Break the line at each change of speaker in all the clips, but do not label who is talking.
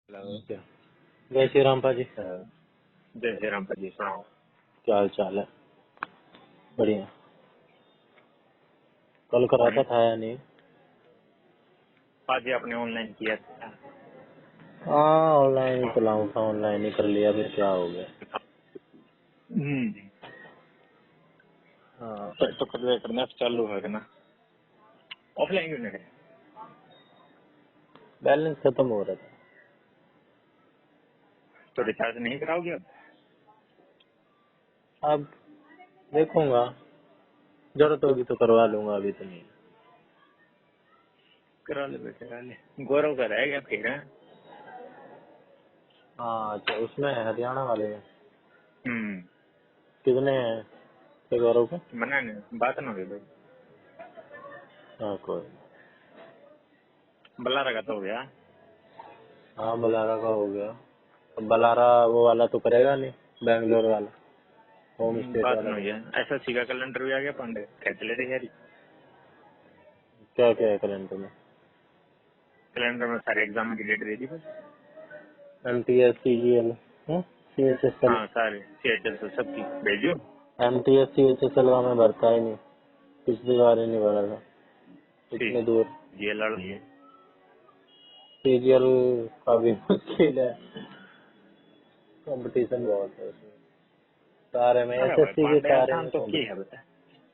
Hello.
क्या? जय श्री राम पाजी।
जय श्री राम जी, सुनाओ।
क्या हाल चाल है? बढ़िया। कल कराता था या नहीं?
आज ही आपने ऑनलाइन किया था।
हाँ, ऑनलाइन ही चलाऊँ था, ऑनलाइन ही कर लिया, फिर क्या हो गया। हाँ,
फिर तो कर करना चालू है ना। ऑफलाइन क्यों नहीं?
बैलेंस खत्म हो रहा था।
तो रिचार्ज नहीं कराओगे अब?
अब देखूंगा, जरूरत होगी तो करवा लूंगा, अभी तो नहीं।
करा ले बेटे, करा ले। गौरव का रह गया फिर है।
हाँ अच्छा, उसमें है हरियाणा वाले में।
हम्म।
कितने हैं के गौरव के?
मना नहीं, बात ना हो गई भाई।
हाँ कोई।
बल्लारा का तो हो गया।
हाँ बलारा का हो गया। अब बलारा वो वाला तो करेगा नहीं, बैंगलोर वाला, होम स्टेट
बात
वाला
ना हुई है।
करेगा।
एसएससी का कैलेंडर भी आ गया पांडे, खेच ले रही यारी।
क्या क्या है कैलेंडर में?
कैलेंडर में सारे एग्जाम की डेट दे दी बस।
MTS CGL CHSL।
हाँ सारे सीएचएल तो सबकी भेजो।
MTS CHSL का मैं भरता ही नहीं, पिछली बार ही नहीं भरा था इतने
ठीक।
दूर।
ये लड़ लिए।
CGL का भी मुश्किल है, कंपटीशन बहुत है उसमें। सारे में
अरे भाई
SSC के
पांडे
सारे
आसान
में
तो की है बेटा। हैं?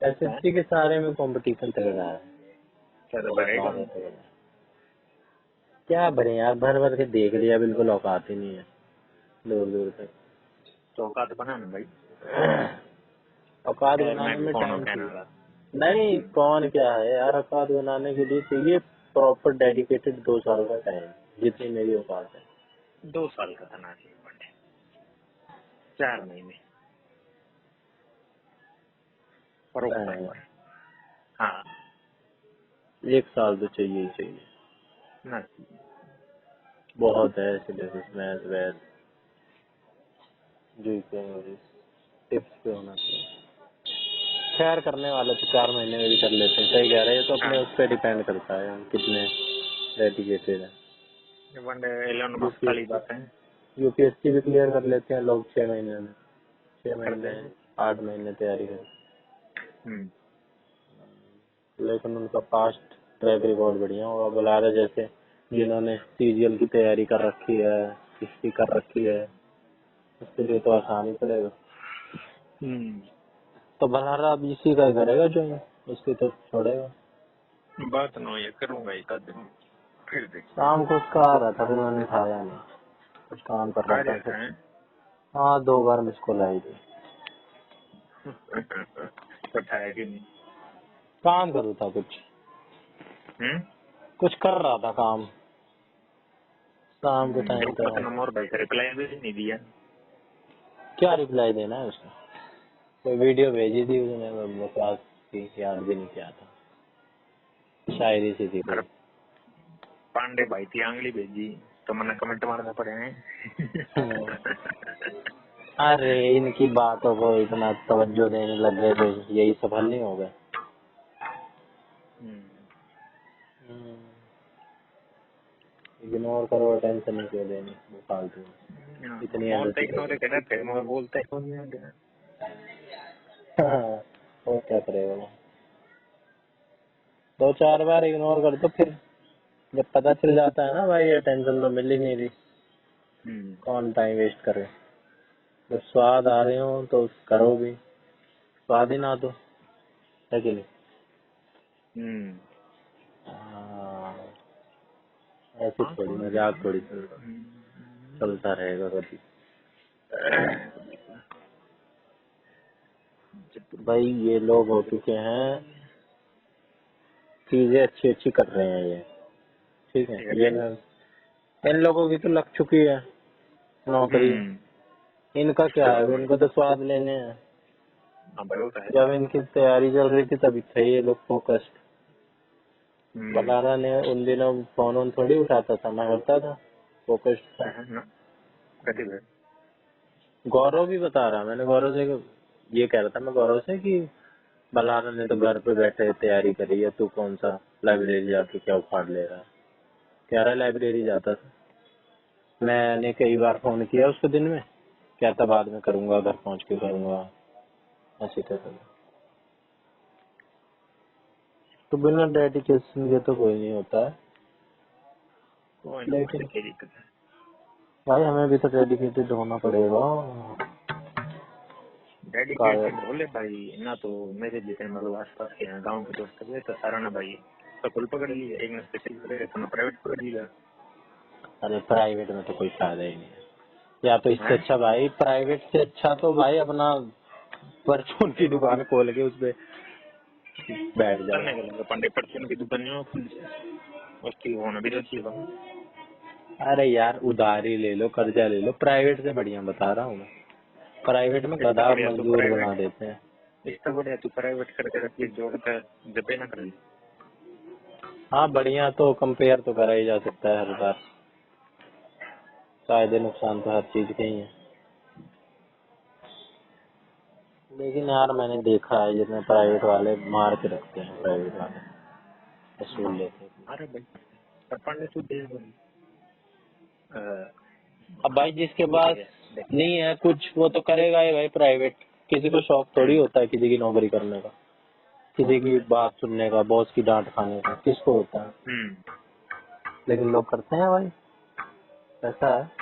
SSC के सारे में कंपटीशन चल रहा है,
चलो
बहुत
भरेगा।
ज्यादा चल रहा है। क्या भरे यार, भर भर के देख लिया, बिल्कुल औकात ही नहीं है दूर दूर तक।
तो औकात बना ना भाई।
औकात
खैर मैं
बनाने
भी
में
कौन हूँ
टाइम
कहने
चाहिए।
वाला।
नहीं कौन क्या है यार, औकात बनाने के लिए चाहिए प्रॉपर डेडिकेटेड 2 साल का टाइम, जितनी मेरी औकात है।
2 साल का था ना चाहिए पांडे। 4 महीने प्रॉपर।
नहीं,
हाँ
1 साल तो चाहिए ही चाहिए।
ना।
बहुत है सिलेबस, मैथ वैथ जीके इंग्लिश, टिप्स पे होना चाहिए। खैर करने वाले तो 4 महीने में भी कर लेते हैं, सही कह रहे हैं। ये तो
हाँ
अपने उस पर डिपेंड करता है हम कितने डेडिकेटेड है।
पांडे 11 मंथ वाली
यूपीएससी
बात है।
यूपीएससी भी क्लियर कर लेते हैं लोग 6 महीने में, छह
करते
महीने
हैं।
8 महीने तैयारी कर।
हम्म।
लेकिन उनका पास्ट ट्रैक रिकॉर्ड बढ़िया होगा, बुला रहे जैसे जिन्होंने सीजीएल की तैयारी कर रखी है, इसकी कर रखी है, उसके लिए तो आसान ही पड़ेगा। तो भलारा अब इसी का ही करेगा जो उसकी तो छोड़ेगा।
बात ना ये करूंगा एक आध दिन फिर देखते
शाम को उसका आ रहा था, फिर मैंने उठाया नहीं, कुछ काम कर
आ
रहा था फिर।
जाता है।
हाँ 2 बार मिस कॉल आई थी।
तो उठाया कि नहीं?
काम करूँ था, कुछ
हम्म।
कुछ कर रहा था काम, शाम के टाइम
ग्रुप
तो
में तो नंबर भाई से रिप्लाई भी नहीं दिया।
क्या रिप्लाई देना है उसको। कोई वीडियो भेजी थी उसने, बकवास की, याद भी नहीं किया था, शायरी सी थी
अरे
कोई।
पांडे भाई थी आंगली भेजी तो मैंने कमेंट मारना पड़े हैं।
अरे इनकी बातों को इतना तवज्जो देने लग गए तो यही सफल नहीं हो गए। इग्नोर करो, टेंशन नहीं क्यों देनी वो फालतू में, इतनी
बोलते
एनर्जी
इग्नोर
थोड़ी।
करना थे मगर बोलते कौन है।
हाँ, वो क्या करेगा वो, 2-4 बार इग्नोर कर दो, फिर जब पता चल जाता है ना भाई ये टेंशन तो मिल ही नहीं रही, कौन टाइम वेस्ट करे। जब स्वाद आ रहे हो तो करो भी, स्वाद ही ना दो, है कि नहीं। हाँ, ऐसे थोड़ी मजाक थोड़ी चलता रहेगा कभी। भाई ये लोग हो चुके हैं, चीजें अच्छी अच्छी कर रहे हैं ये, ठीक है। ये इन लोगों की तो लग चुकी है नौकरी, इनका क्या है, इनको तो स्वाद लेने हैं।
हाँ भाई वो तो है।
जब इनकी तैयारी चल रही थी तभी थे ये लोग फोकस्ड। बलारा ने उन दिनों फोन ऑन थोड़ी उठाता था, मैं करता था, फोकस्ड था।
कभी भी।
गौरव भी बता रहा, मैंने गौरव से ये कह रहा था, मैं गौरव से कि बलारा ने तो घर पे बैठे तैयारी करी है, तू कौन सा लाइब्रेरी जाके क्या उखाड़ ले रहा है। कह रहा लाइब्रेरी जाता था, मैंने कई बार फोन किया उसको दिन में, कहता बाद में करूंगा, घर पहुंच के करूंगा, ऐसे कहता। तो बिना डेडिकेशन के तो कोई नहीं होता है।
कोई ना,
लेकिन
क्या दिक्कत है।
भाई हमें भी तो डेडिकेटेड होना पड़ेगा।
डेडिकेटेड बोले भाई ना, तो मेरे जितने मतलब आसपास के हैं गाँव के दोस्त है तो सारा ना भाई स्कूल पकड़ लिए, एक ने स्पेशल पकड़े तो प्राइवेट पकड़ लिया।
अरे प्राइवेट में तो कोई फायदा ही नहीं है, या तो इससे
हैं?
अच्छा भाई प्राइवेट से अच्छा तो भाई अपना परचून की दुकान खोल के उसपे बैठ जाओ।
करने के लगे पंडे परचून की दुकान नहीं खुल से, उसकी होना भी तो चाहिए बात।
अरे यार उधारी ले लो, कर्जा ले लो, प्राइवेट से बढ़िया बता रहा हूँ मैं। प्राइवेट में
इससे
गधा
बढ़िया तो
मजदूर बना
प्राइवेट,
देते हैं।
इससे बढ़िया तू प्राइवेट करके रखिए, जोड़ कर जबे ना कर ली।
हाँ बढ़िया तो कंपेयर तो करा ही जा सकता है हर बार, फायदे नुकसान तो हर चीज के ही है। लेकिन यार मैंने देखा है जितने प्राइवेट वाले मार के रखते हैं, प्राइवेट वाले वसूल लेते हैं।
अरे भाई पर पंडे तू देख भाई,
अब भाई जिसके
तू
पास
देख
नहीं है कुछ वो तो करेगा ही भाई प्राइवेट। किसी को शौक थोड़ी होता है किसी की नौकरी करने का, किसी की बात सुनने का, बॉस की डांट खाने का, किसको होता है? लेकिन लोग करते हैं भाई, ऐसा है।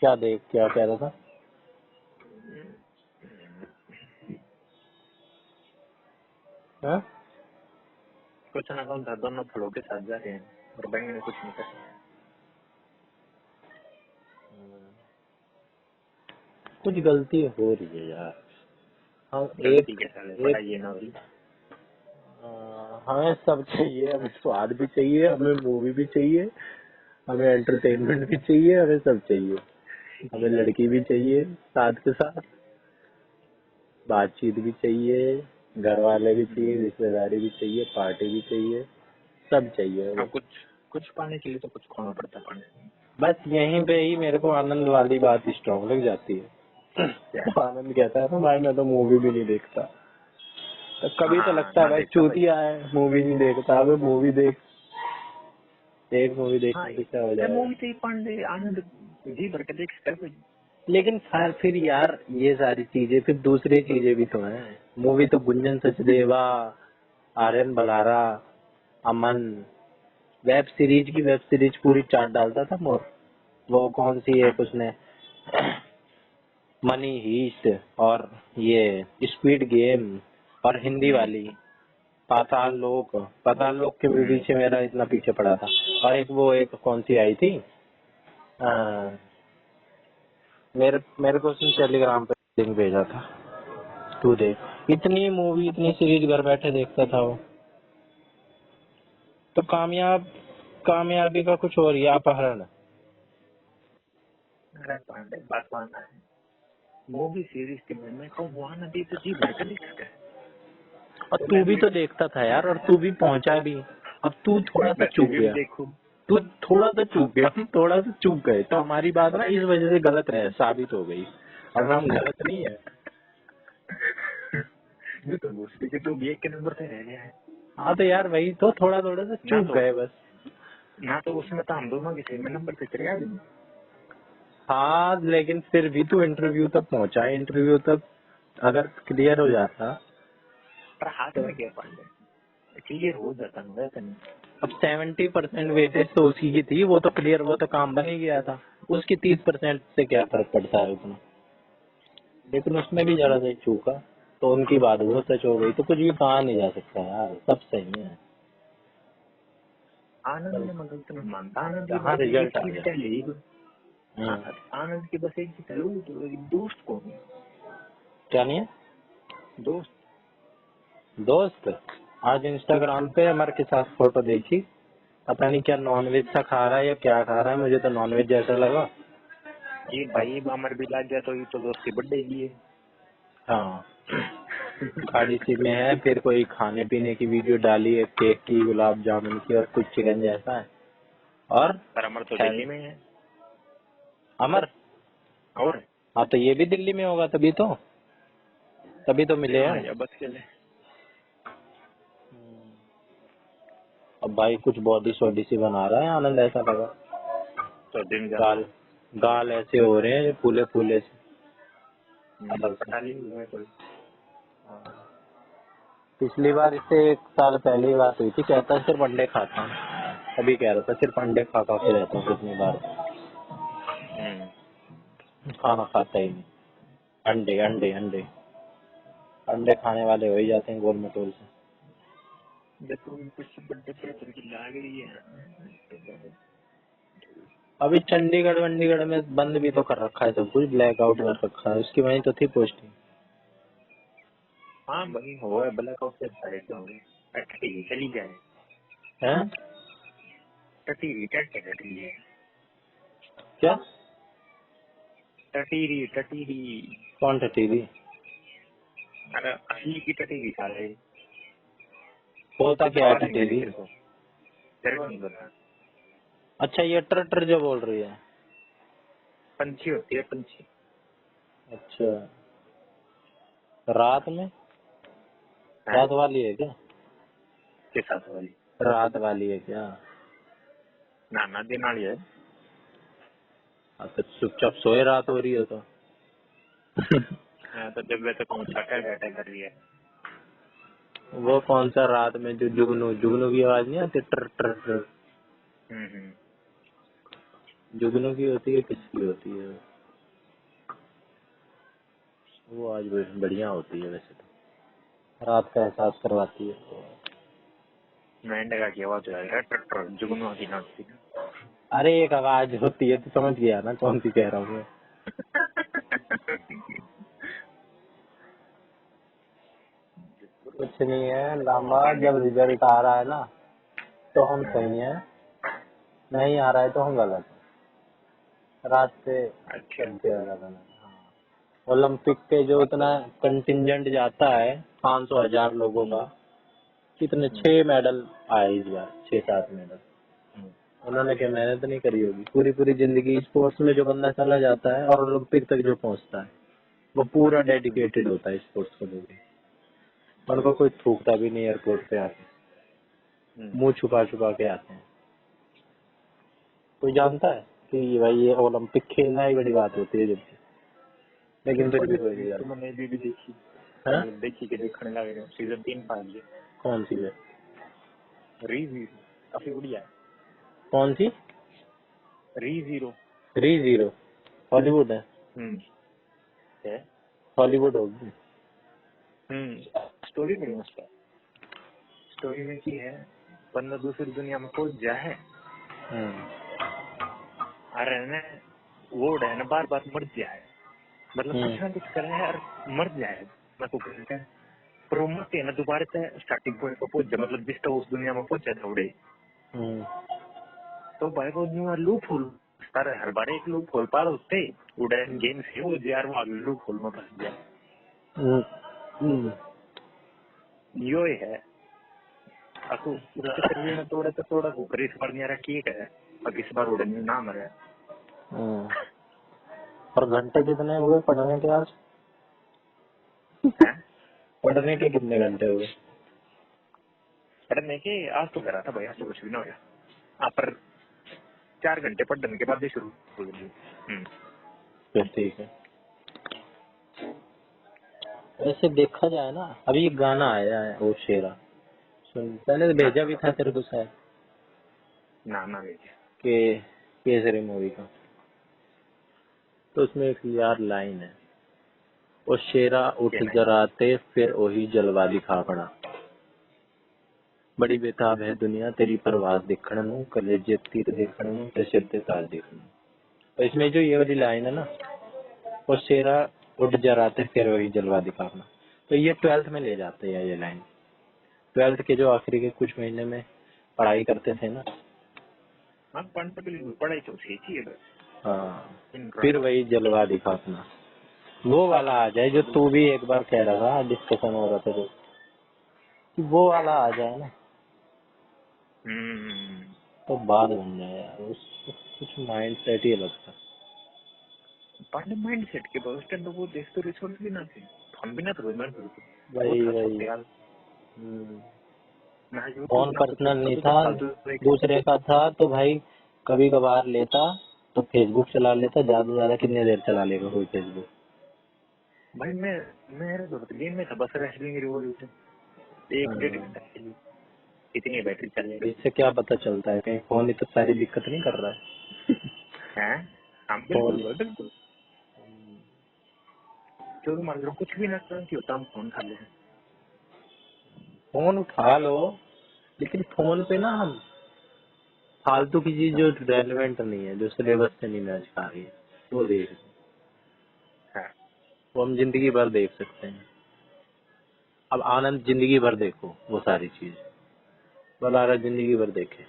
क्या कह रहा था? हाँ?
कुछ ना कौन था, दोनों फलों के साथ जा रहे हैं और बैंक ने कुछ नहीं कर सकता।
कुछ गलती हो रही है यार। हम
गलती
एक
के साथ
एक
पढ़ाई ना हुई।
हमें सब चाहिए, हमें स्वाद भी चाहिए, हमें मूवी भी चाहिए, हमें एंटरटेनमेंट भी चाहिए, हमें सब चाहिए। हमें लड़की भी चाहिए साथ के साथ, बातचीत भी चाहिए, घर वाले भी चाहिए, रिश्तेदारी भी चाहिए, पार्टी भी चाहिए, सब चाहिए
हाँ,
हमें।
कुछ कुछ पाने के लिए तो कुछ खोना पड़ता है पाने।
बस यहीं पे ही मेरे को आनंद वाली बात स्ट्रॉन्ग लग जाती है।
क्या?
तो आनंद कहता है ना भाई मैं तो मूवी भी नहीं देखता, तो कभी तो
हाँ
लगता है
ना
भाई
देखता भाई।
चूतिया है मूवी नहीं देखता। अबे मूवी देख, एक मूवी
हाँ
देखने से क्या हो
ये
जाएगा?
मूवी तो ये पांडे आनंद जी भर के देख सकता है भाई।
लेकिन फिर यार ये सारी चीजें फिर दूसरी चीजें भी तो हैं। मूवी तो गुंजन सचदेवा, आर्यन बलारा, अमन, वेब सीरीज पूरी चाट डालता था मोर। वो कौन सी है उसने, मनी हीस्ट, और ये स्क्विड गेम, और हिंदी वाली पाताल लोक के भी पीछे मेरा इतना पीछे पड़ा था। और एक कौन सी आई थी, आ, मेरे को उसने टेलीग्राम पे लिंक भेजा था, तू देख। इतनी मूवी इतनी सीरीज घर बैठे देखता था वो। तो कामयाबी का कुछ और ही अपहरण है।
अरे पांडे बात मानना है, मूवी सीरीज के में कहूँ आनंद तो जी भर के देख सकता है।
और
तो
तू भी तो देखता था यार, और तू भी पहुंचा भी। अब तू थोड़ा सा
मैं
चूक
टीवी भी
गया,
देखूं।
तू थोड़ा सा चूक गया, हम थोड़ा सा चूक गए तो हमारी बात ना इस वजह से गलत रहे साबित हो गई। अब हम गलत नहीं है।
ये तो दूसरी के तू भी एक के नंबर पे रह गया है।
हाँ तो यार वही तो, थोड़ा थोड़ा सा
ना
चूक
तो
गए बस।
ना तो उसमें तो हम दोनों के सेम नंबर पे चले गए।
हाँ लेकिन फिर भी तू इंटरव्यू तक पहुंचा, इंटरव्यू तक अगर क्लियर हो जाता
पर हाथ
तो।
में क्या पांडे, क्लियर हो जाता ना वैसे नहीं।
अब 70% वेटेज तो उसी की थी, वो तो क्लियर, वो तो काम बन ही गया था। उसकी 30% से क्या फर्क पड़ता है उतना। लेकिन उसमें भी जरा सा चूका तो उनकी बात वो सच हो गई, तो कुछ भी कहा नहीं जा सकता यार, सब सही है।
आनंद
पर
ने मगर तो मानता, आनंद की
कहाँ
बस एक
रिजल्ट आ
चीज
गया।
क्या यही।
हम्म।
आनंद की बस एक चीज है, वो तो एक दोस्त को नहीं।
क्या नहीं है?
दोस्त।
दोस्त आज इंस्टाग्राम पे अमर के साथ फोटो देखी, पता नहीं क्या नॉनवेज सा खा रहा है या क्या खा रहा है, मुझे तो नॉनवेज जैसा लगा।
ये भाई अमर भी लग गया तो ये तो दोस्ती बढ़ेगी है।
हाँ खाड़ी सी में है, फिर कोई खाने पीने की वीडियो डाली है, केक की, गुलाब जामुन की, और कुछ चिकन जैसा है। और
पर अमर तो
खैर
दिल्ली में है।
अमर,
और
हाँ तो ये भी दिल्ली में होगा, तभी तो मिले
हाँ
हैं।
या बस के लिए।
अब भाई कुछ बॉडी शॉडी सी बना रहा है आनंद, ऐसा लगा।
तो दिन
गाल गाल ऐसे हो रहे हैं फूले फूले से। अलग से।
पता नहीं हुआ कोई।
पिछली बार इससे 1 साल पहले ही बात हुई थी, कहता सिर्फ अंडे खाता हूँ। अभी कह रहा था सिर्फ अंडे खा खा के रहता हूँ कितनी बार। खाना खाता ही नहीं। अंडे अंडे अंडे अंडे खाने वाले हो ही जाते हैं गोल मटोल से।
देखो कुछ बर्थडे पर की लाग रही है।
अभी चंडीगढ़ में बंद भी तो कर रखा है सब कुछ, ब्लैक आउट कर रखा है, उसकी वहीं तो थी पोस्टिंग।
हाँ भाई हो है ब्लैकआउट से सारे तो हो गए। टटी चली जाए
हैं?
टटीरी टटी है
क्या?
टटीरी टटीरी।
कौन टटीरी?
अरे असली की टटीरी खा रहे।
होता क्या है टटीरी?
तेरे को नहीं पता?
अच्छा ये ट्रटर जो बोल रही है,
पंछी होती है पंछी।
अच्छा रात में? रात वाली है क्या?
के साथ वाली?
रात वाली है क्या?
ना दिन वाली है।
तो चुपचाप सोए रात हो रही हो तो।
तो जब वैसे कौन सा बैठा कर रही है।
वो कौन सा रात में जो जुगनू जुगनू की आवाज नहीं आती, ट्र ट्र ट्र, जुगनू की होती है किसकी होती है? वो आज बढ़िया होती है वैसे तो, रात का एहसास करवाती है तो।
मेंढका की आवाज है ट्रैक्टर जुगनू की नाचती।
अरे एक आवाज होती है, तो समझ गया ना कौन सी कह रहा हूँ मैं। कुछ नहीं है लांबा, जब रिजल्ट आ रहा है ना तो हम सही हैं, नहीं आ रहा है तो हम गलत हैं। रात से
अच्छा
सब अलग अलग। ओलंपिक पे जो इतना कंटिंजेंट जाता है 500,000 लोगों का, कितने 6 मेडल आए इस बार, 6-7 मेडल। उन्होंने क्या मेहनत नहीं करी होगी पूरी पूरी जिंदगी? स्पोर्ट्स में जो बंदा चला जाता है और ओलंपिक तक जो पहुंचता है वो पूरा डेडिकेटेड होता है स्पोर्ट्स को लेकर। उनको कोई थूकता भी नहीं एयरपोर्ट पे आके, मुंह छुपा छुपा के आते हैं। कोई जानता है कि भाई ये ओलंपिक खेलना ही बड़ी बात होती है जब, लेकिन फिर भी कोई नहीं
तो
जानता।
मैंने भी देखी।
हाँ?
देखी के देखने लग रहे सीजन 3 5
कौन सी है?
री जीरो काफी बढ़िया है।
कौन सी?
री जीरो।
री जीरो हॉलीवुड है?
है।
हॉलीवुड होगी।
स्टोरी बड़ी मस्त है। स्टोरी में की है बंदा दूसरी दुनिया में पहुंच गया है। अरे ने वो है ना बार बार मर गया है, मतलब कुछ ना कुछ करे है और मर जाए ना को कहते हैं। पर वो मरते है ना दोबारा से स्टार्टिंग पॉइंट पर पहुंच जाए, मतलब जिस तरह उस दुनिया में पहुंचा था उड़े। तो भाई वो न्यू लूप होल सारे हर बार एक लूप होल पार होते उड़े गेम से वो यार वो अगले लूप होल में फंस गया। यो ही है aku उसके शरीर में थोड़ा तो थोड़ा ऊपर इस बार मेरा ठीक है और इस बार उड़ने ना मरे।
और घंटे कितने हुए पढ़ने के आज? पढ़ने के कितने घंटे हुए?
पढ़ने के आज तो करा था भाई, आज तो कुछ भी ना हो गया। पर 4 घंटे पढ़ने के बाद शुरू हो गई।
फिर ठीक है। वैसे देखा जाए ना, अभी एक गाना आया है ओ शेरा, सुन, पहले तो भेजा भी था तेरे को शायद,
ना भेजा
के केसरी मूवी का। तो उसमें एक यार लाइन है, ओ शेरा उठ जराते फिर वही जलवा दिखा पड़ा, बड़ी बेताब है दुनिया तेरी परवाज दिखण नूं, कलेजे तीर देखण नूं ते सिर ते ताज देखण नूं। तो इसमें जो ये वाली लाइन है ना, वो शेरा उठ जराते फिर वही जलवा दिखाना, तो ये 12th में ले जाते हैं ये लाइन। 12th के जो आखिरी के कुछ महीने में पढ़ाई करते थे ना,
पढ़ाई तो ठीक है।
हाँ, फिर वही जलवा दिखाना, वो वाला आ जाए जो तू भी एक बार कह रहा था, डिस्कशन हो रहा था जो, वो वाला आ जाए ना तो बात बन जाए यार। उस कुछ माइंड सेट ही अलग था।
पांडे माइंड सेट के बाद उसके अंदर वो देख तो रिसोर्स भी ना थे, हम भी ना थे
वही
वो था यार। ना यूट्यूब
फोन
ना कुछ,
पर्सनल नहीं
सब
था,
कुछ फालतू देख।
दूसरे का था तो भाई कभी कभार लेता तो फेसबुक चला लेता, ज्यादा से ज्यादा कितनी देर चला लेगा कोई फेसबुक।
भाई मेरे तो दिन में था बस रेसलिंग रिवॉल्यूशन 1-1.5 घंटा के लिए, इतनी बैटरी चलेगी।
इससे क्या पता चलता है कहीं फोन ही तो सारी दिक्कत नहीं कर रहा है।
हैं? हाँ बिल्कुल
फोन
भाई, बिल्कुल। जो मान लो कुछ भी ना तुरंत होता, हम फोन खा ले।
फोन उठा लो, लेकिन फोन पे ना हम फालतू की चीज जो रेलेवेंट नहीं है, जो सिलेबस से नहीं मैच खा रही है, वो देख,
हाँ।
वो हम जिंदगी भर देख सकते हैं। अब आनंद जिंदगी भर देखो वो सारी चीज, बलारा जिंदगी भर देखे,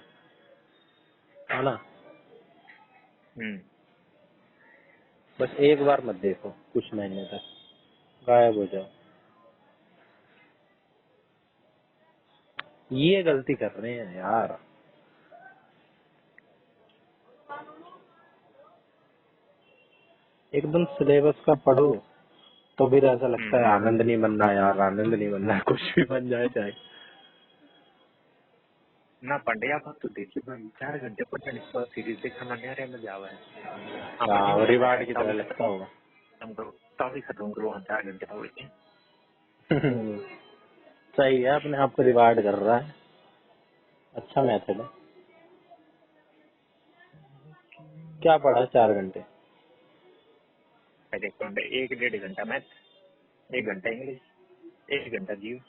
है ना। बस एक बार मत देखो, कुछ महीने तक गायब हो जाओ। ये गलती कर रहे हैं यार। एकदम सिलेबस का पढ़ो तो फिर ऐसा लगता है आनंद नहीं बनना यार, आनंद नहीं बनना, कुछ भी बन जाए चाहे।
ना पंड्या बात तो देखिए भाई, 4 घंटे पढ़ने के बाद सीरीज देखना मन यार मजा आवा है।
हाँ, रिवार्ड की तरह लगता होगा।
टॉपिक खत्म करो, हम 4 घंटे पढ़ते।
सही है, अपने आप को रिवार्ड कर रहा है, अच्छा मेथड है। क्या पढ़ा 4 घंटे?
पहले 1-1.5 घंटा मैथ, 1 घंटा इंग्लिश, 1 घंटा जीव,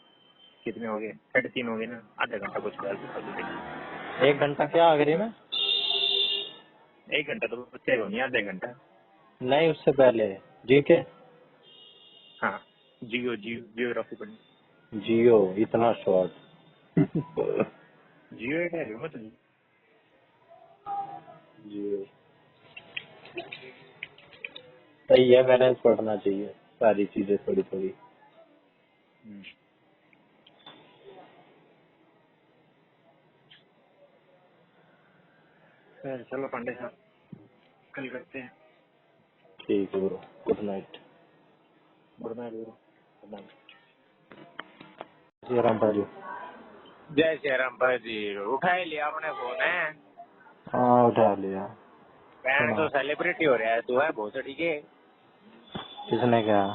कितने हो गए? 3.5 हो गए ना। आधा घंटा कुछ फालतू फालतू देखना।
1 घंटा क्या आखिरी में?
1 घंटा तो बच्चे हो नहीं, आधा घंटा।
नहीं, उससे पहले जीके।
हाँ, जियोग्राफी पढ़नी।
जियो इतना शॉर्ट।
जियो एक है मत।
जियो सही है, बैलेंस पढ़ना चाहिए सारी चीजें थोड़ी थोड़ी।
सर चलो पांडे साहब, कल करते हैं।
ठीक है bro, good night.
Good night bro, good night.
जय राम भाजी।
जय श्री राम भाजी। उठा ही लिया आपने फोन है?
हाँ उठा लिया।
बैंड
सुना
तो सेलिब्रिटी हो रहा है तू, है बहुत ठीक है।
किसने कहा?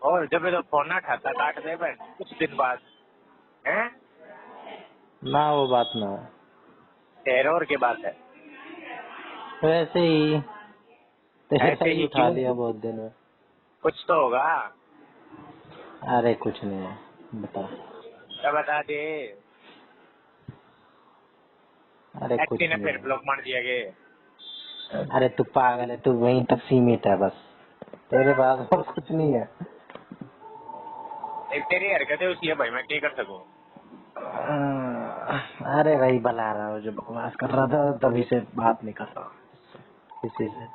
और जब तो फोन ना उठाता काट दे बहन कुछ दिन बाद, हैं?
ना वो बात ना है,
टेरर की बात है।
वैसे ही तेरा
ऐसे
ही
ही
उठा
क्यों?
लिया बहुत दिन में।
कुछ तो होगा।
अरे कुछ नहीं है, बता।
तो बता दे।
अरे
एक्टी
कुछ
ने
नहीं
फिर
है।
ब्लॉक मार दिया गे।
अरे तू पागल है, तू वहीं तक सीमित है बस, तेरे पास और कुछ नहीं है।
एक तेरी हरकत है उसकी है भाई, मैं क्या कर सकूं?
अरे भाई बला रहा हूँ, जो बकवास कर रहा था तभी से बात नहीं कर रहा किसी से।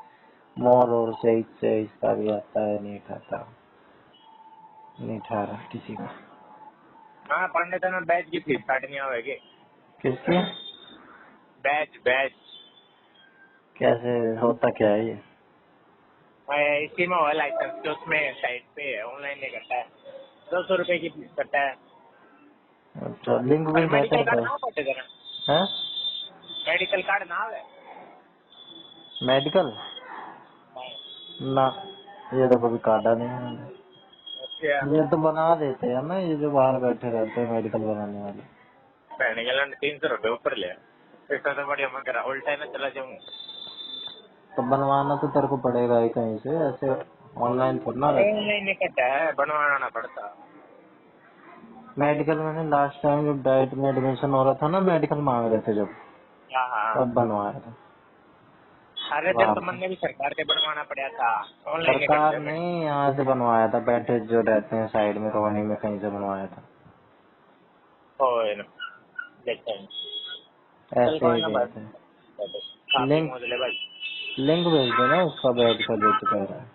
मोर और से इसका भी आता है, नहीं खाता, नहीं ठा रहा किसी का।
हाँ पंडित ने बैच की फीस काटनी आवेगी।
किसकी?
बैच बैच
कैसे होता क्या है ये?
इसी में हुआ लाइसेंस तो उसमें साइट पे ऑनलाइन नहीं करता है, 200 रुपए की फीस करता है।
अच्छा, लिंक
पर
विंक है
मेडिकल
तेरे
कार्ड
पास?
ना पड़ते देना,
है
मेडिकल कार्ड ना है।
मेडिकल? ना, ये तो कभी काटा नहीं है मैंने।
अच्छा
ये तो बना देते हैं ना, ये जो बाहर बैठे रहते हैं मेडिकल बनाने वाले।
पहले के लंड 300 रुपए ऊपर लिया, इसका तो बढ़िया मैं करा उल्टा में चला जाऊंगा।
तो बनवाना तो तेरे को पड़ेगा ही कहीं से, ऐसे ऑनलाइन थोड़ा ना रहता है।
ऑनलाइन नहीं करता है, बनवाना पड़ता।
मेडिकल मैंने लास्ट टाइम जब डाइट में एडमिशन हो रहा था ना, मेडिकल मांग रहे थे जब,
हाँ हाँ।
तब बनवाया था
अरे जब
वहाँ
तो
पे।
मैंने भी सरकार के बनवाना पड़ा था, ऑनलाइन नहीं
सरकार
करते मैं।
ने यहाँ से बनवाया था, बैठे जो रहते हैं साइड में कॉलोनी में, कहीं से बनवाया था।
ओए ना, देखते हैं। चल
ऐसे
कोई
ही
ना
गए
भाई,
थे।
काफी
लिंक
मौज ले भाई।
लिंक भेज देना उसका बैठ का जो तू कह रहा है।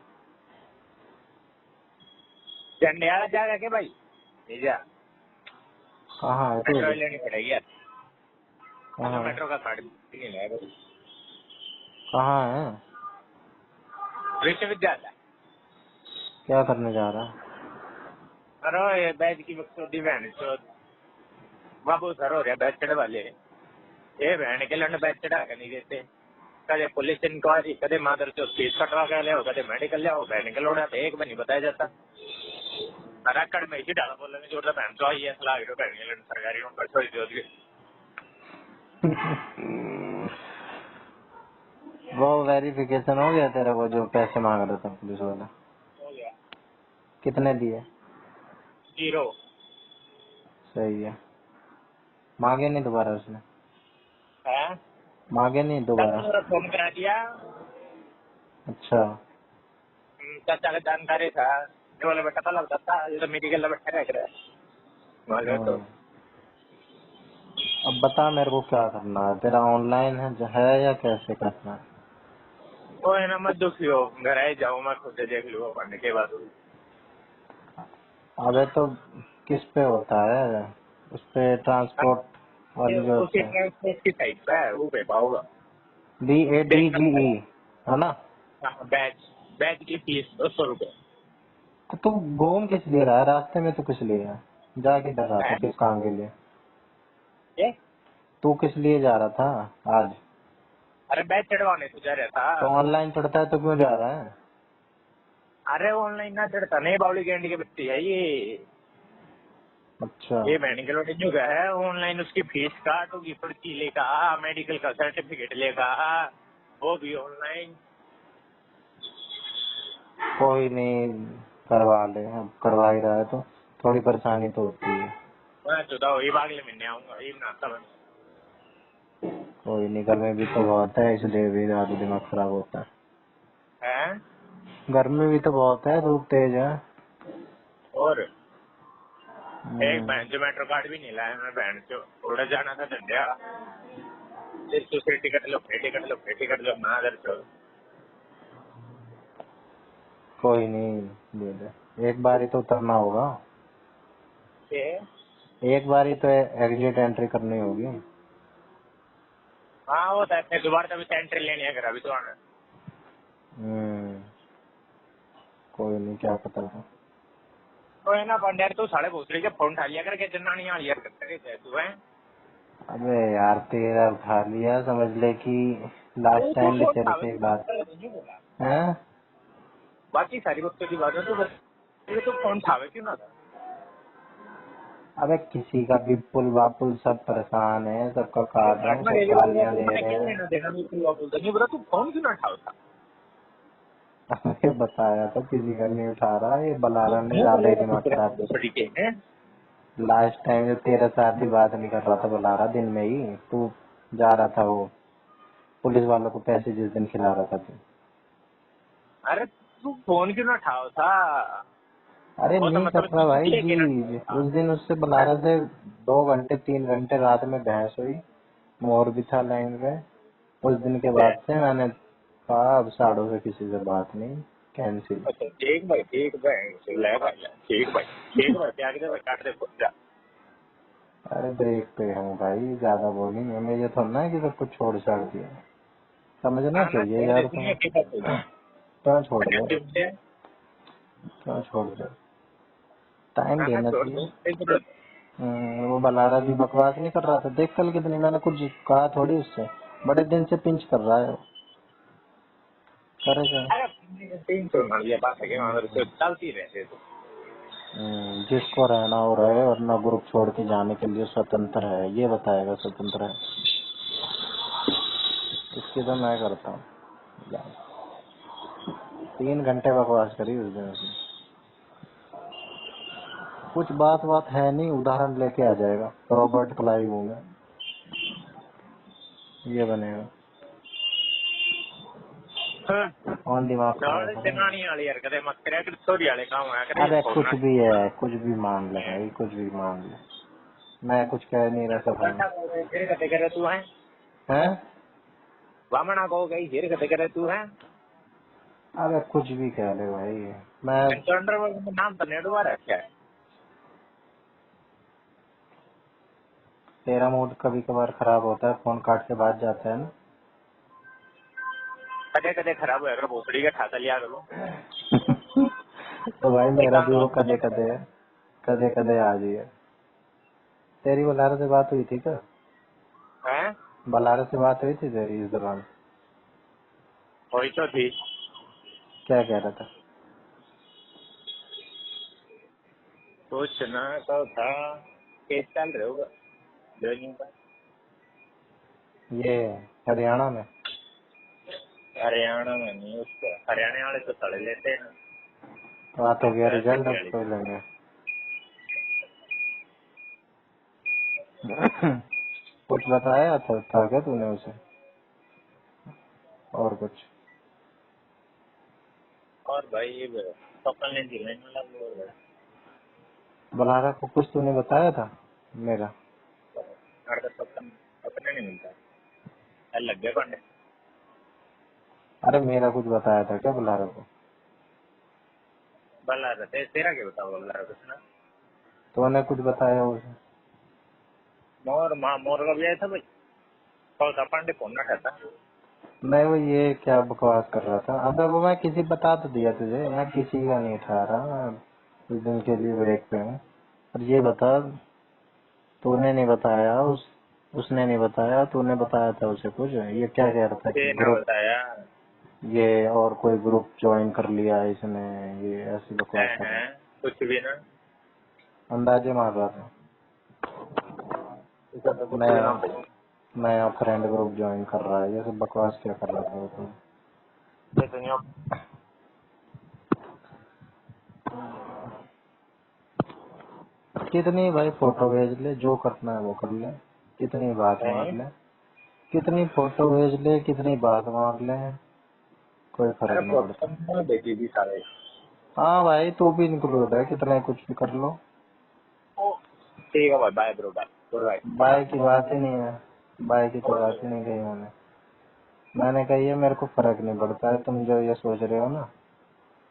चंडियाला जाएगा क्या भाई? नहीं जा,
कहाँ है तू
मेट्रो
अभी?
लेनी पड़ेगी यार।
कहाँ है?
मेट्रो का कार्ड नहीं लाया भाई।
कहाँ है?
विश्वविद्यालय।
क्या करने जा रहा है?
अरे ये बैच की बकचोदी बहन चोद। बाबू सर हो रहे बैच चढ़वा ले, ये बहन के लंड बैच चढ़ा के नहीं देते। कदे पुलिस इंक्वायरी, कदे मादर चो फीस कटवा के ले आओ, कदे मेडिकल ले आओ, बहन के लोड़ा तो एक भी नहीं बताया जाता। रकड़ में ही डाला बोलने जोर बहन तो आई है सलाह बहन के लंड सरकारी नौकर छोड़ दी।
वो वेरिफिकेशन हो गया तेरा, वो जो पैसे मांग रहा था पुलिस वाला?
हो गया।
कितने दिए?
0।
सही है। मांगे नहीं दोबारा उसने?
है
मांगे नहीं दोबारा?
फोन करा दिया।
अच्छा।
चाचा का जानकारी था, ये वाला बेटा पता लगता था, ये तो मेडिकल बैठा रह रहा तो।
अब बता मेरे को क्या करना है, तेरा ऑनलाइन है या कैसे करना है?
वो है ना, मत दुखी हो, घर आए जाऊँ मैं खुद से देख लूँ पढ़ने के बाद।
अबे तो किस पे होता है? उस पे ट्रांसपोर्ट वाली जो
उसी
होता है,
ट्रांसपोर्ट की साइड पे है, वो पे पाऊंगा।
DADGE है ना?
बैच की फीस 200 रुपए
तो तू घूम किस लिए रहा है रास्ते में? तो किस लिए है? जा किधर रहा था,
है।
किस काम के लिए?
ये
तू किस लिए जा रहा था आज?
अरे बैच चढ़वाने तो जा रहा
तो
था।
ऑनलाइन पढ़ता है तो क्यों जा रहा है?
अरे ऑनलाइन ना चढ़ता नहीं, बावली कैंडी के बच्चे है
अच्छा।
ये मैंने के जो है ऑनलाइन उसकी फीस काट होगी, पर्ची लेगा, मेडिकल का सर्टिफिकेट लेगा, वो भी ऑनलाइन।
कोई नहीं, करवा ले, अब करवा ही रहा है तो थोड़ी परेशानी तो होती है।
मैं तो ये अगले महीने आऊंगा, ये बनाता मैं।
कोई नहीं, गर्मी भी तो बहुत है इसलिए भी ज्यादा दिमाग खराब होता
है
है। गर्मी भी तो बहुत है, धूप तेज है।
और एक
हम्म,
बहन जो मेट्रो कार्ड भी नहीं लाया मैं, बहन जो उड़ा जाना था धंधे वाला, दूसरी टिकट लो, फिर टिकट लो, फिर टिकट लो, ना दर चो।
कोई नहीं, दे दे। एक बार ही तो उतरना होगा, एक बार ही तो एग्जिट एंट्री करनी होगी।
हाँ वो था, दोबारा तभी सेंटर लेने है घर अभी तो आना।
हम्म, कोई नहीं, क्या पता था।
तो है ना पंडिया, तू साढ़े भोसड़ी के फोन उठा लिया करके जनानी वाली यार करते थे तू है।
अबे यार तेरा उठा लिया, समझ ले कि
अरे
लास्ट
तू
टाइम भी
फोन
तेरे
उठावे
से
तो
एक बात
नहीं बोला,
है।
बाकी सारी वक्तों की बात है, तू फोन उठावे क्यों ना था।
अबे किसी का भी पुल वापुल सब परेशान है, सबका काट रहा हूँ, सब गालियां दे
मैंने
रहे
क्या
हैं।
लेना देना, बोलता नहीं बोला, तू फोन क्यों ना उठाओ था।
अबे बताया तो किसी का नहीं उठा रहा, ये बलारा ने
मुंह
ज्यादा ही
बोलेगा
दिमाग
दूसरा
खराब किया।
भोसड़ी के हैं।
लास्ट टाइम जो तेरे साथ ही बात नहीं कर रहा था बलारा, दिन में ही तू जा रहा था वो पुलिस वालों को पैसे जिस दिन खिला रहा था तू।
अरे तू फोन क्यों ना उठाओ था।
अरे
वो तो
नहीं कर
मतलब
रहा भाई
लेके ना
जी, उस दिन उससे बलारा से 2 घंटे 3 घंटे रात में बहस हुई, मोर भी था लाइन पे। उस दिन के बाद से मैंने कहा अब साड़ों से किसी से बात नहीं, कैंसिल।
अच्छा ठीक भाई, ठीक भाई, ले भाई, ठीक भाई, ठीक भाई, क्या भाई, काट दे फोन जा।
अरे ब्रेक पे हूँ भाई, ज्यादा बोली हमें ये थोड़ा ना है कि सब कुछ छोड़ छाड़ दिया, समझना
आना
चाहिए
छोड़ दे
यार
दुनिया
तुम्हें।
की बात हो गई।
क्यों छोड़ दे,
पंजाब से
क्यों छोड़ दे, टाइम
आना
देना
छोड़
चाहिए।
दो, एक मिनट।
वो बलारा भी बकवास नहीं कर रहा था, देख कल कितनी, मैंने कुछ कहा थोड़ी उससे, बड़े दिन से पिंच कर रहा है वो। करेगा।
अरे 300 मान लिया बात है कि वहाँ से चलती रहते तो।
जिसको रहना हो रहे, वरना ग्रुप छोड़ के जाने के लिए स्वतंत्र है, ये बताएगा स्वतंत्र है। इसकी तो मैं करता हूँ। 3 घंटे बकवास करी उस दिन उसने, कुछ बात है नहीं, उदाहरण लेके आ जाएगा रॉबर्ट क्लाइव में, ये बनेगा।
हाँ,
कौन दिमाग खराब
नाले
करेगा?
जनानी वाले यार कदे मत करे, कदे स्टोरी वाले काम आया करे,
अरे
फोन
कुछ
ना।
भी है, कुछ भी मान ले भाई, कुछ भी मान ले, मैं कुछ कह नहीं रहा सफाई।
फिर कदे करे तू है,
हैं?
वामना को गई फिर कदे करे तू है।
अबे कुछ भी कह ले भाई, मैं
अंडरवर्ल्ड में नाम तो नेडुआ रखा है।
तेरा मूड कभी कभार खराब होता है, फोन काट के बाद जाता है ना।
कदे कदे खराब हुआ अगर भोसड़ी का खाता लिया करो।
तो भाई मेरा
काम
भी वो
वाम
कदे कदे है, कदे कदे आ जी है। तेरी बलारा से बात हुई थी क्या?
हैं?
बलारा से बात हुई थी तेरी इस दौरान?
हुई तो थी।
क्या कह रहा था?
पूछना तो था केस चल रहे होगा ज्वाइनिंग का।
ये हरियाणा में?
हरियाणा में नहीं, उसका हरियाणा वाले तो तड़े लेते हैं ना।
तो आ तो गया रिजल्ट, अब
दिल्ली
कोई लेंगे। कुछ बताया था क्या तूने उसे और कुछ?
और भाई ये टोकन लेने की लाइन में लग गया।
बलारा को कुछ तूने बताया था मेरा?
हर का टोकन टोकन नहीं मिलता है, लग गया पंडे।
अरे मेरा कुछ बताया था क्या बलारा को?
बल्ला रहते तेरा क्या बताओ बल्ला कुछ ना।
तूने कुछ बताया उसे?
मोर का भी आया था भाई, कौन था पांडे फोन ना था।
नहीं वो ये क्या बकवास कर रहा था? अबे वो मैं किसी बता तो दिया तुझे, मैं किसी का नहीं ठा रहा, कुछ दिन के लिए ब्रेक पे हूँ। और ये बता, तूने नहीं बताया उसने नहीं बताया, तूने बताया था उसे कुछ? ये क्या कह रहा था कि
तेने
ग्रुप,
बताया
ये और कोई ग्रुप ज्वाइन कर लिया इसने, ये ऐसी बकवास कर रहा
है कुछ भी ना।
था। अंदाजे मार रहा था।
इसका तो कुछ भी
नया
ना भाई।
नया फ्रेंड ग्रुप ज्वाइन कर रहा है, ये सब बकवास क्या कर रहा था वो तो?
जैसे नहीं
कितनी भाई फोटो भेज ले, जो करना है वो कर ले, कितनी बात मार ले, कितनी फोटो भेज ले, कितनी बात मार ले, कोई
अरे
फर्क नहीं पड़ता।
फोटो देखी थी सारे।
हाँ भाई तू भी इंक्लूड है, कितना कुछ भी कर लो।
ठीक है भाई, बाय ब्रो, बाय।
बाय की बात ही नहीं है, बाय की तो बात ही नहीं कही मैंने कही है मेरे को फर्क नहीं पड़ता है। तुम जो ये सोच रहे हो ना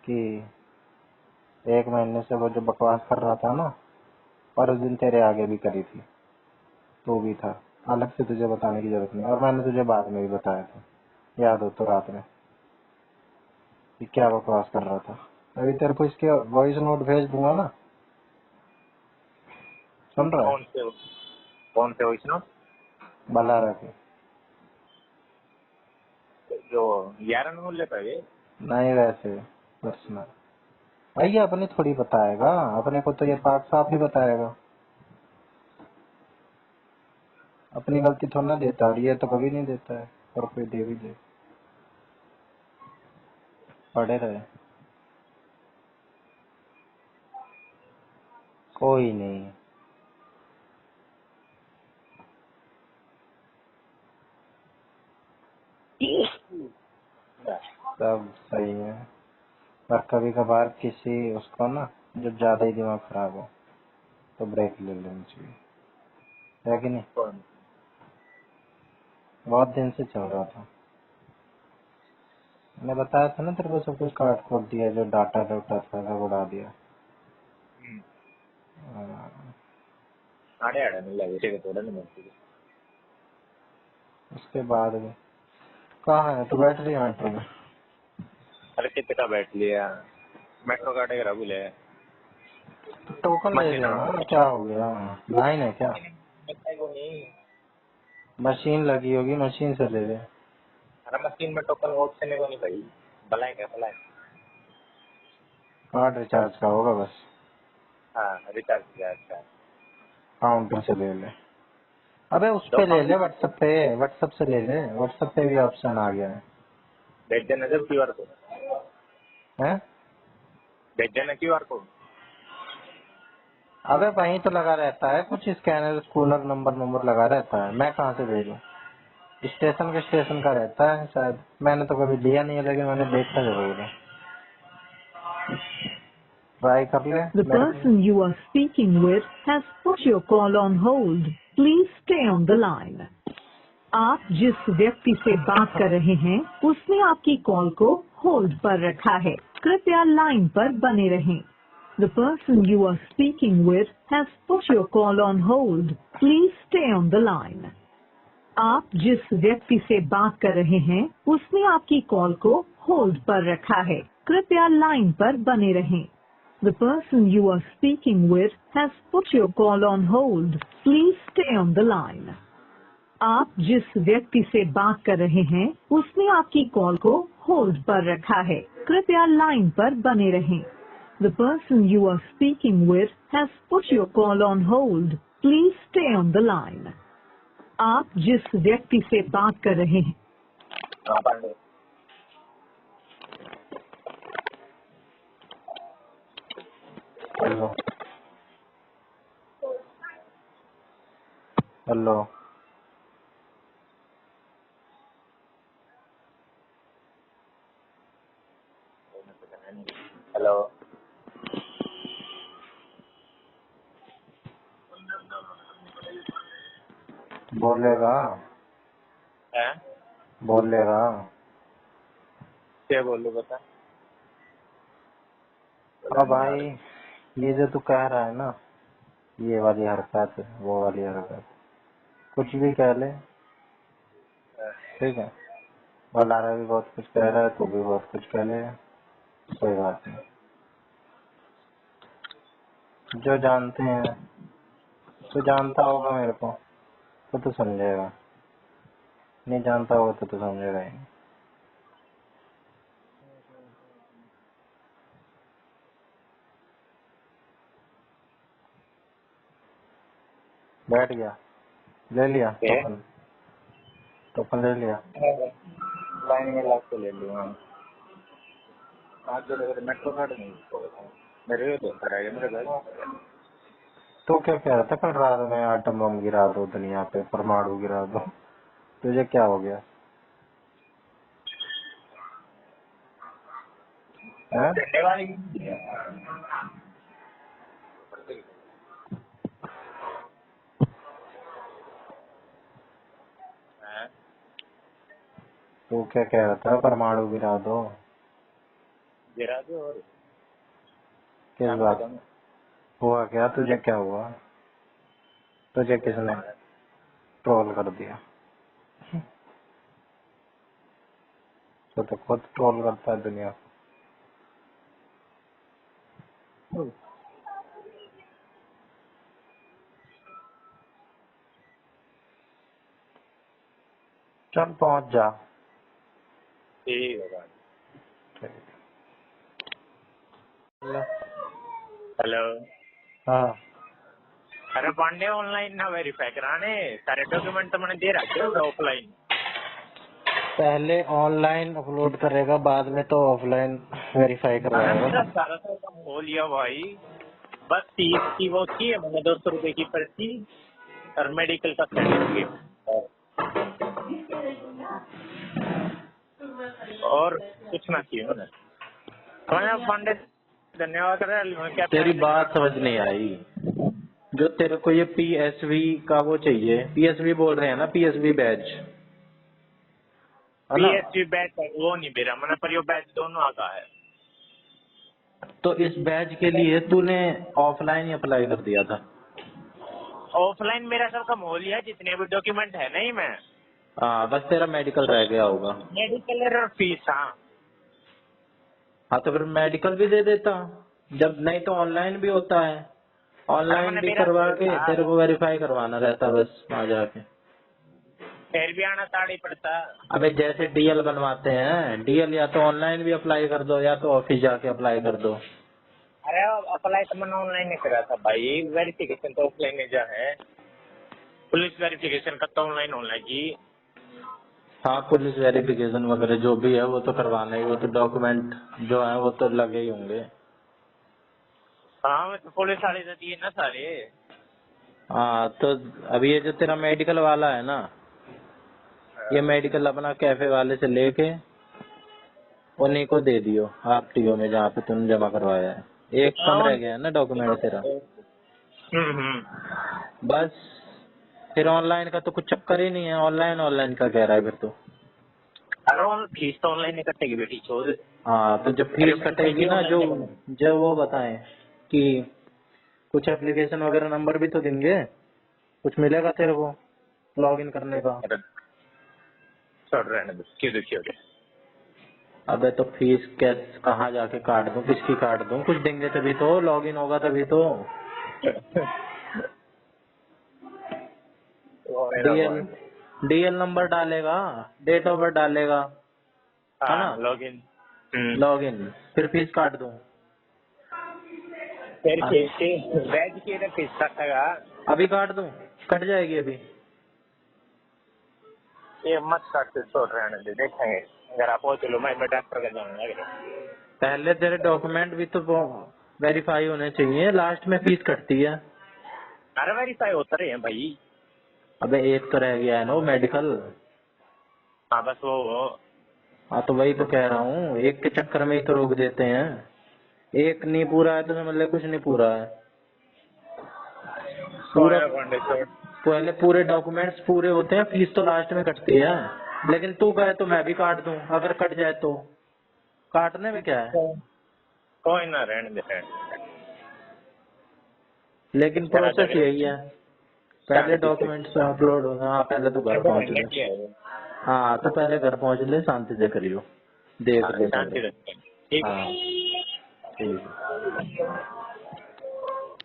कि 1 महीने से वो जो बकवास कर रहा था ना, और उस दिन तेरे आगे भी करी थी, तो भी था, अलग से तुझे बताने की जरूरत नहीं। और मैंने तुझे बाद में भी बताया था, याद हो तो रात में, कि क्या बकवास कर रहा था। अभी तेरे को इसके वॉइस नोट भेज दूंगा ना, सुन रहा है?
कौन से हुई ना
बलारा के।
जो 11 मूल्य पे ये।
नहीं वैसे पर्सनल भाई, अपनी थोड़ी बताएगा, अपने को तो ये पाक साफ ही बताएगा, अपनी गलती थोड़ा ना देता, और ये तो कभी नहीं देता है, और कोई दे भी दे, पड़े रहे, कोई नहीं। सब सही है, पर कभी कभार किसी उसको ना, जब ज्यादा ही दिमाग खराब हो तो ब्रेक ले लेनी चाहिए, है कि नहीं?
कौन?
बहुत दिन से चल रहा था, मैंने बताया था ना तेरे को, सब कुछ काट खोल दिया, जो डाटा डाटा था सब उड़ा दिया। हाँ,
आड़े आड़े नहीं लगे थे थोड़ा नहीं मिलती।
उसके बाद भी कहाँ है तो बैटरी मेट्रो में?
अरे कितने का बैठ लिया मेट्रो का टेकरा बोले
तो टोकन ले
मशीन
लेना, क्या हो गया? लाइन है क्या?
को नहीं।
मशीन लगी होगी, मशीन से ले ले।
अरे मशीन में टोकन वोट से को नहीं भाई, भलाई क्या भलाई।
कार्ड रिचार्ज का होगा बस,
हाँ रिचार्ज किया अच्छा।
काउंटर से ले ले। अबे उस
दो
पे ले ले,
पाउंड
व्हाट्सएप पे, व्हाट्सएप से ले ले, व्हाट्सएप पे भी ऑप्शन आ गया
भेज देना जब क्यूआर कोड,
है?
भेज देना क्यूआर कोड।
अबे वहीं तो लगा रहता है, कुछ स्कैनर स्कूलर नंबर नंबर लगा रहता है, मैं कहाँ से भेजूं? स्टेशन के स्टेशन का रहता है शायद, मैंने तो कभी लिया नहीं है, लेकिन मैंने देखा जरूर है। ट्राई कर ले
The
मेरे को।
person you are speaking with has put your call on hold. Please stay on the line. आप जिस व्यक्ति से बात कर रहे हैं उसने आपकी कॉल को होल्ड पर रखा है, कृपया लाइन पर बने रहें। The person you are speaking with has put your call on hold. Please stay on the line. आप जिस व्यक्ति से बात कर रहे हैं उसने आपकी कॉल को होल्ड पर रखा है, कृपया लाइन पर बने रहें। The person you are speaking with has put your call on hold. Please stay on the line. आप जिस व्यक्ति से बात कर रहे हैं उसने आपकी कॉल को होल्ड पर रखा है। कृपया लाइन पर बने रहें। The person you are speaking with has put your call on hold. Please stay on the line. आप जिस व्यक्ति से बात कर रहे हैं।
हेलो हेलो
हेलो
बोलेगा
है
बोलेगा
क्या बोलूं बता।
अब भाई ये जो तू कह रहा है ना, ये वाली हरकत वो वाली हरकत कुछ भी कह ले, ठीक है। बलारा भी बहुत कुछ कह रहा है, तू भी बहुत कुछ कह ले, कोई बात नहीं। जो जानते हैं, तू जानता होगा मेरे को तो तू समझेगा, नहीं जानता होगा तो तू समझेगा ही नहीं। बैठ गया, ले लिया टोकन, टोकन ले लिया।
लाइन में लग के ले लूंगा। आज जो मेट्रो कार्ड नहीं मेरे तो कराएगा मेरे घर।
तो क्या कह रहा था कल रात में, आटम बम गिरा दो दुनिया पे, परमाणु गिरा दो, तुझे क्या हो गया है? तू क्या कह रहा था, परमाणु गिरा दो?
गिरा दो और
किस बात हुआ, क्या तुझे क्या हुआ, तुझे किसने ट्रोल कर दिया? तो खुद ट्रोल करता है दुनिया को। चल पहुंच जा।
ठीक है भाई। हेलो
हाँ
अरे पांडे ऑनलाइन ना वेरीफाई कराने सारे डॉक्यूमेंट तो मैंने दे रखे होगा ऑफलाइन।
पहले ऑनलाइन अपलोड करेगा, बाद में तो ऑफलाइन वेरीफाई करवाएगा।
सारा सा काम हो लिया भाई। बस फीस की वो थी मैंने 200 रुपए की पर्ची और मेडिकल का सर्टिफिकेट और कुछ ना चाहिए मैंने। पांडे धन्यवाद कर।
तेरी बात समझ नहीं आई। जो तेरे को ये PSV का वो चाहिए, PSV बोल रहे हैं ना, PSV बैच है ना?
PSV बैच वो नहीं मेरा मैंने पर ये बैच दोनों आता है।
तो इस बैच के लिए तूने ऑफलाइन ही अप्लाई कर दिया था?
ऑफलाइन मेरा सब कम हो लिया जितने भी डॉक्यूमेंट है नहीं मैं।
हाँ, बस तेरा मेडिकल रह गया होगा।
मेडिकल और फीस।
हाँ तो फिर मेडिकल भी दे देता, जब नहीं तो ऑनलाइन भी होता है, ऑनलाइन भी करवा के तेरे को वेरीफाई करवाना रहता बस वहाँ जाके।
फिर भी आना ताड़ी पड़ता।
अबे जैसे DL बनवाते हैं, DL या तो ऑनलाइन भी अप्लाई कर दो या तो ऑफिस जाके अप्लाई कर दो।
अरे अप्लाई तो मैंने ऑनलाइन नहीं करा था भाई, वेरिफिकेशन तो ऑफलाइन में जा है। पुलिस वेरिफिकेशन का तो ऑनलाइन होना जी।
हाँ, पुलिस वेरिफिकेशन वगैरह जो भी है वो तो करवाना ही, वो तो डॉक्यूमेंट जो है वो तो लगे ही होंगे।
हाँ तो पुलिस वाले तो दिए ना सारे।
हाँ तो अभी ये जो तेरा मेडिकल वाला है ना, ये मेडिकल अपना कैफे वाले से लेके उन्हीं को दे दियो RTO में जहाँ पे तुमने जमा करवाया है। एक कम रह गया है ना डॉक्यूमेंट तेरा। बस फिर ऑनलाइन का तो कुछ चक्कर ही नहीं है, ऑनलाइन ऑनलाइन का कह रहा है फिर तो।
अरे फीस तो ऑनलाइन नहीं कटेगी बेटी छोड़।
हाँ तो जब फीस कटेगी ना, जो जो वो बताएं कि कुछ एप्लीकेशन वगैरह नंबर भी तो देंगे, कुछ मिलेगा तेरे को लॉगिन करने का।
छोड़ रहे हैं क्यों दुखी हो गए।
अबे तो फीस कैसे कहाँ जाके काट दूं, किसकी काट दूं? कुछ देंगे तभी तो, लॉगिन होगा तभी तो। डीएल डीएल नंबर डालेगा, डेट ऑफ बर्थ डालेगा, है ना?
लॉगिन
लॉगिन, फिर फीस काट दूं?
फिर वेज की तो फीस काटेगा।
अभी काट दूं? कट जाएगी अभी।
ये मत काट, छोड़ रहने दे, देखेंगे अगर आप हो चलो मैं ट्रांसफर कर जाऊंगा।
पहले तेरे डॉक्यूमेंट भी तो वेरीफाई होने चाहिए, लास्ट में फीस कटती है।
अरे वेरीफाई होता रहे हैं भाई।
अबे एक तो रह गया है ना, मेडिकल।
हाँ बस वो
हाँ तो वही तो कह रहा हूँ, एक के चक्कर में ही तो रोक देते हैं। एक नहीं पूरा है तो समझ ले कुछ नहीं पूरा है। पूरा पहले पूरे डॉक्यूमेंट्स पूरे होते हैं, फीस तो लास्ट में कटती है। लेकिन तू कहे तो मैं भी काट दूं, अगर कट जाए तो। काटने में क्या है?
कोई ना रहने दे।
लेकिन प्रोसेस यही है, पहले डॉक्यूमेंट्स अपलोड होना। हाँ पहले तो घर पहुंच ले। हाँ तो पहले घर पहुंच ले, शांति से करियो, देख ले।
शांति रखते हैं। ठीक है।
हाँ ठीक है।